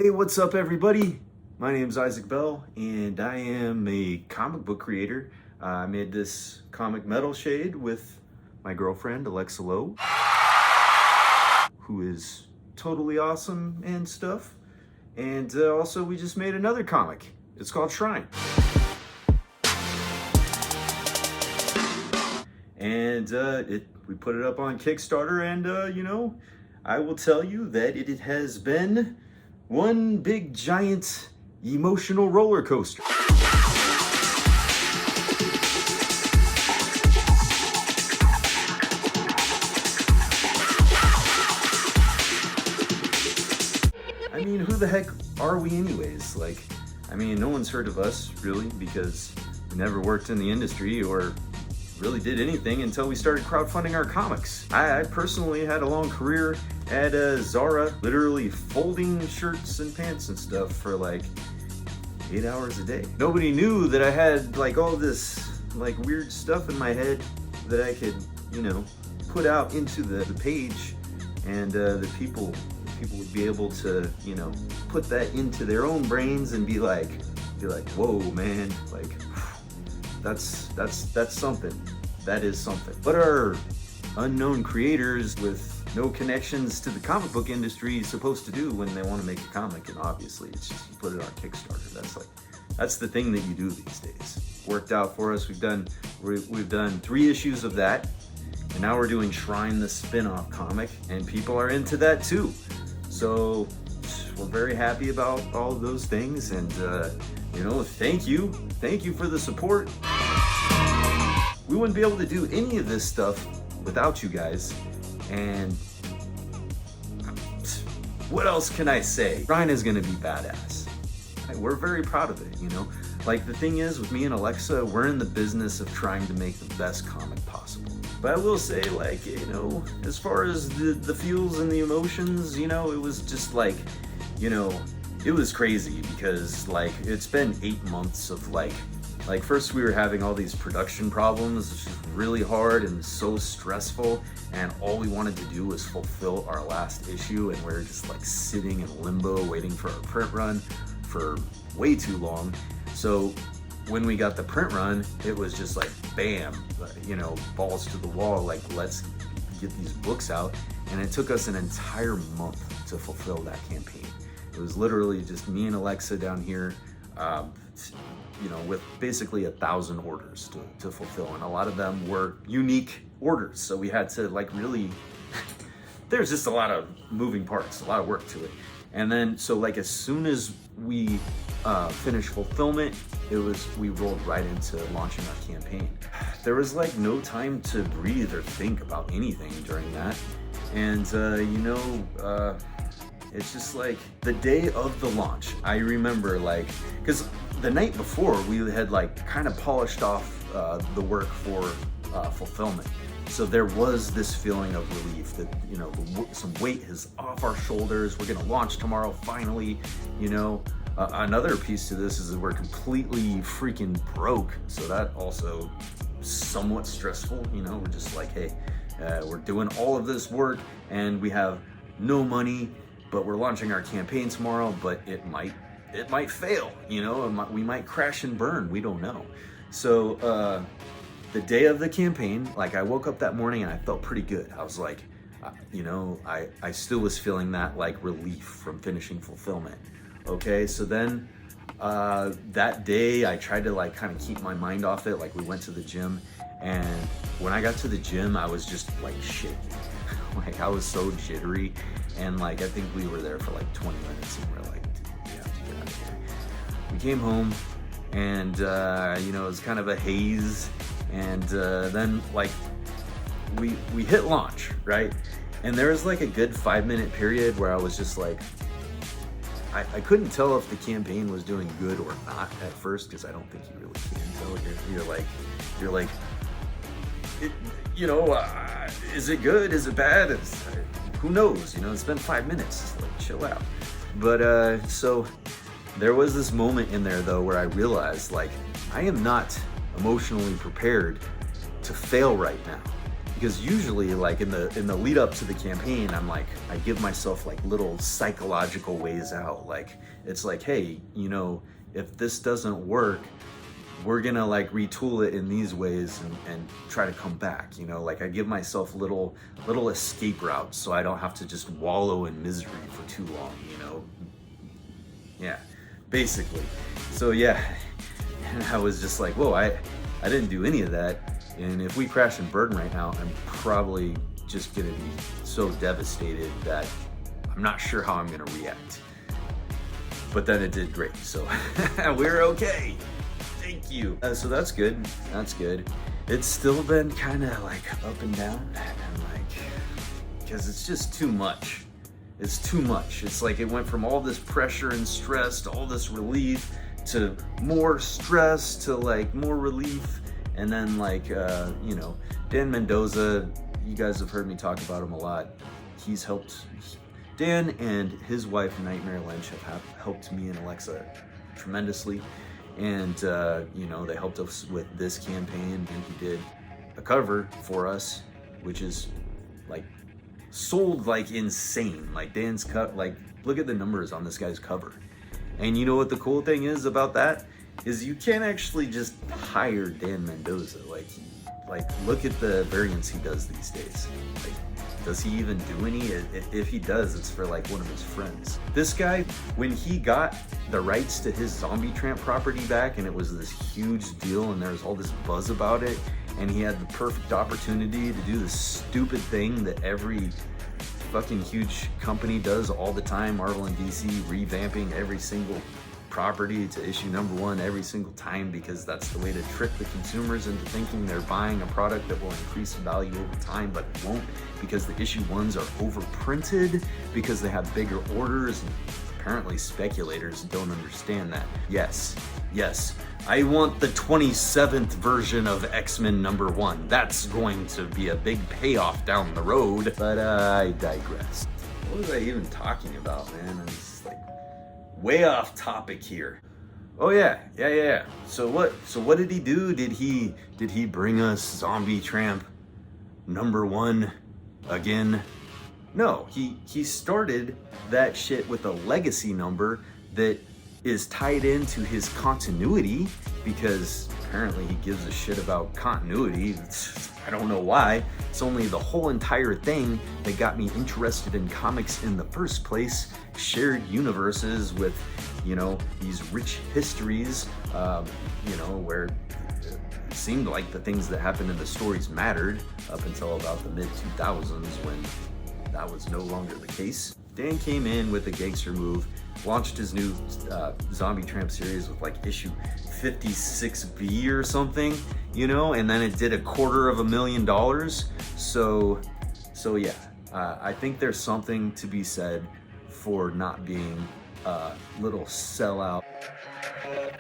Hey, what's up everybody? My name is Izik and I am a comic book creator. I made this comic metal shade with my girlfriend, Alexa Lowe, who is totally awesome and stuff. And also we just made another comic. It's called Shrine. And we put it up on Kickstarter and, I will tell you that it has been one big giant emotional roller coaster. I mean, who the heck are we anyways? No one's heard of us really because we never worked in the industry or really did anything until we started crowdfunding our comics. I personally had a long career at Zara, literally folding shirts and pants and stuff for like 8 hours a day. Nobody knew that I had like all this like weird stuff in my head that I could, put out into the page, and the people would be able to, put that into their own brains and be like, whoa, man, like, that's something. That is something. What are unknown creators with no connections to the comic book industry supposed to do when they want to make a comic? And obviously it's just you put it on Kickstarter. That's the thing that you do these days. Worked out for us. We've done 3 issues of that, and now we're doing Shrine, the spin-off comic, and people are into that too. So we're very happy about all of those things, and thank you for the support. We wouldn't be able to do any of this stuff without you guys, and what else can I say? Ryan is gonna be badass. We're very proud of it, Like, the thing is, with me and Alexa, we're in the business of trying to make the best comic possible. But I will say, as far as the feels and the emotions, it was just it was crazy because it's been 8 months of first we were having all these production problems, which was really hard and so stressful, and all we wanted to do was fulfill our last issue, and we were just sitting in limbo waiting for our print run for way too long. So when we got the print run, it was just bam, balls to the wall, let's get these books out. And it took us an entire month to fulfill that campaign. It was literally just me and Alexa down here, with basically 1,000 orders to fulfill, and a lot of them were unique orders. So we had to really, there's just a lot of moving parts, a lot of work to it. And then, so as soon as we finished fulfillment, we rolled right into launching our campaign. There was no time to breathe or think about anything during that. And it's just the day of the launch, I remember because the night before we had kind of polished off the work for fulfillment. So there was this feeling of relief that, some weight is off our shoulders. We're gonna launch tomorrow, finally, Another piece to this is that we're completely freaking broke. So that also somewhat stressful, we're just hey, we're doing all of this work and we have no money, but we're launching our campaign tomorrow, but it might fail, we might crash and burn, we don't know. So the day of the campaign, I woke up that morning and I felt pretty good. I was I still was feeling that relief from finishing fulfillment. Okay, so then that day I tried to kind of keep my mind off it. We went to the gym, and when I got to the gym, I was just shaking. I was so jittery, and I think we were there for 20 minutes, and we're we have to get out of here. We came home, and it was kind of a haze, and then we hit launch, right? And there was a good 5-minute period where I was just I couldn't tell if the campaign was doing good or not at first, because I don't think you really can tell. Is it good? Is it bad? Who knows? It's been 5 minutes. Just chill out. But so there was this moment in there though where I realized I am not emotionally prepared to fail right now. because usually like in the lead up to the campaign, I'm like, I give myself like little psychological ways out. Like it's like, hey, you know, if this doesn't work, we're gonna like retool it in these ways and try to come back, you know. Like I give myself little escape routes so I don't have to just wallow in misery for too long, you know. Yeah, basically. So yeah, and I was just like, whoa, I didn't do any of that, and if we crash and burn right now, I'm probably just gonna be so devastated that I'm not sure how I'm gonna react. But then it did great, so we're okay. Thank you. So that's good. That's good. It's still been kind of like up and down, and like, because it's just too much. It's too much. It's like it went from all this pressure and stress to all this relief to more stress to like more relief, and then like you know, Dan Mendoza. You guys have heard me talk about him a lot. He's helped. Dan and his wife Nightmare Lynch have helped me and Alexa tremendously. And, you know, they helped us with this campaign, and he did a cover for us, which is like sold like insane. Like Dan's cut, like look at the numbers on this guy's cover. And you know what the cool thing is about that? Is you can't actually just hire Dan Mendoza. Like look at the variants he does these days. Like, does he even do any? If he does, it's for like one of his friends. This guy, when he got the rights to his Zombie Tramp property back, and it was this huge deal, and there was all this buzz about it, and he had the perfect opportunity to do this stupid thing that every fucking huge company does all the time, Marvel and DC, revamping every single property to issue #1 every single time, because that's the way to trick the consumers into thinking they're buying a product that will increase in value over time, but it won't, because the issue 1s are overprinted, because they have bigger orders, and apparently speculators don't understand that. Yes, I want the 27th version of X-Men #1. That's going to be a big payoff down the road, but I digress. What was I even talking about, man? I'm just like way off topic here. Oh yeah. So what did he do? Did he bring us Zombie Tramp #1 again? No, he started that shit with a legacy number that is tied into his continuity, because apparently he gives a shit about continuity. I don't know why. It's only the whole entire thing that got me interested in comics in the first place. Shared universes with, you know, these rich histories, you know, where it seemed like the things that happened in the stories mattered up until about the mid-2000s, when that was no longer the case. Dan came in with a gangster move, launched his new Zombie Tramp series with like issue 56B or something, you know, and then it did $250,000. So yeah, I think there's something to be said for not being a little sellout.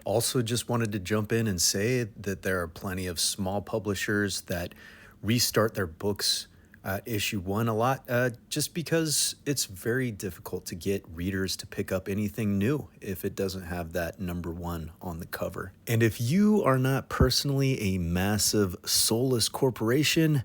Also, just wanted to jump in and say that there are plenty of small publishers that restart their books at issue 1 a lot, just because it's very difficult to get readers to pick up anything new if it doesn't have that #1 on the cover. And if you are not personally a massive soulless corporation,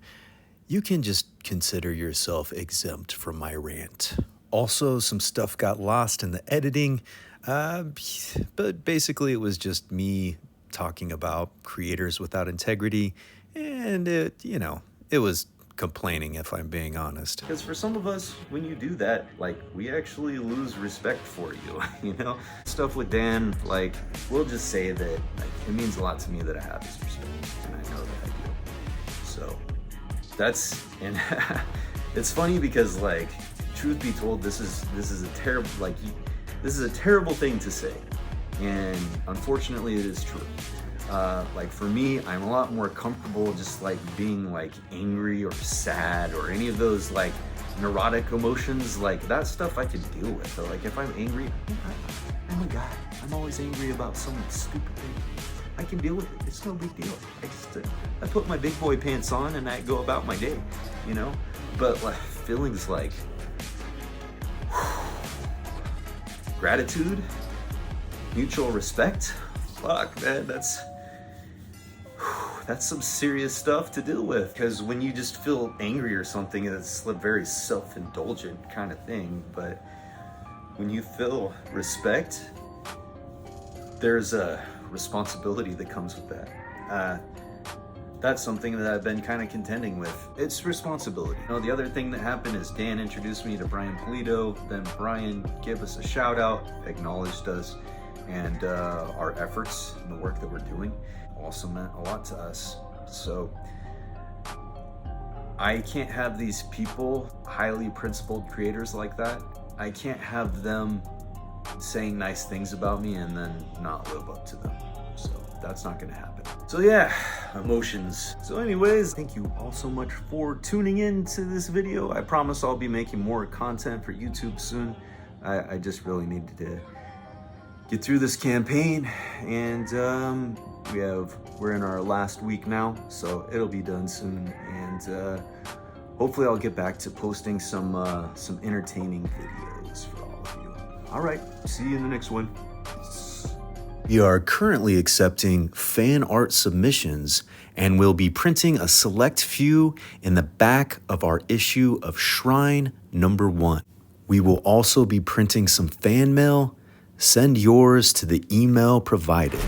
you can just consider yourself exempt from my rant. Also, some stuff got lost in the editing, but basically it was just me talking about creators without integrity, and it was complaining, if I'm being honest. Because for some of us, when you do that, like, we actually lose respect for you, you know? Stuff with Dan, like, we'll just say that, like, it means a lot to me that I have his respect, and I know that I do. So, that's, and it's funny because, like, truth be told, this is a terrible, like, this is a terrible thing to say, and unfortunately it is true. Like for me, I'm a lot more comfortable just like being like angry or sad or any of those like neurotic emotions. Like that stuff I can deal with. So like if I'm angry, I'm a guy. I'm always angry about some stupid thing. I can deal with it. It's no big deal. I put my big boy pants on and I go about my day, you know? But like feelings like gratitude, mutual respect, fuck man, that's some serious stuff to deal with. Because when you just feel angry or something, it's a very self-indulgent kind of thing. But when you feel respect, there's a responsibility that comes with that. That's something that I've been kind of contending with. It's responsibility. You know, the other thing that happened is Dan introduced me to Brian Polito. Then Brian gave us a shout out, acknowledged us, and our efforts and the work that we're doing also meant a lot to us. So I can't have these people, highly principled creators like that, I can't have them saying nice things about me and then not live up to them. So that's not gonna happen. So yeah, emotions. So anyways, thank you all so much for tuning in to this video. I promise I'll be making more content for YouTube soon. I just really needed to get through this campaign, and we're in our last week now, so it'll be done soon, and hopefully I'll get back to posting some entertaining videos for all of you. All right, see you in the next one. We are currently accepting fan art submissions and will be printing a select few in the back of our issue of Shrine #1. We will also be printing some fan mail. Send yours to the email provided.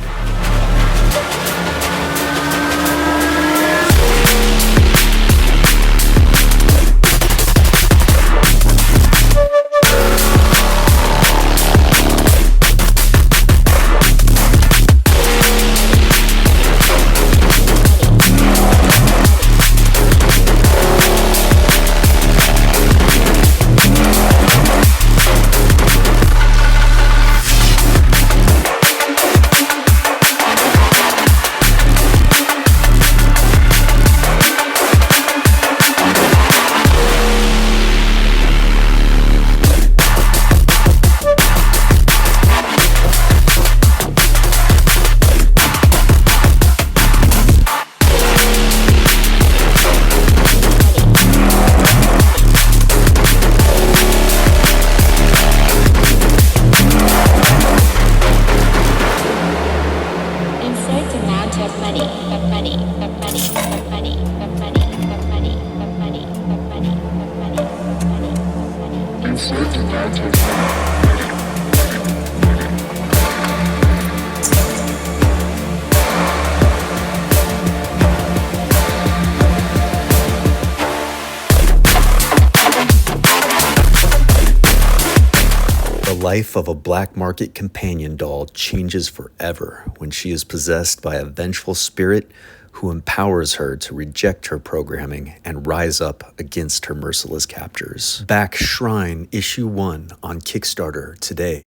The life of a black market companion doll changes forever when she is possessed by a vengeful spirit who empowers her to reject her programming and rise up against her merciless captors. Back Shrine Issue 1 on Kickstarter today.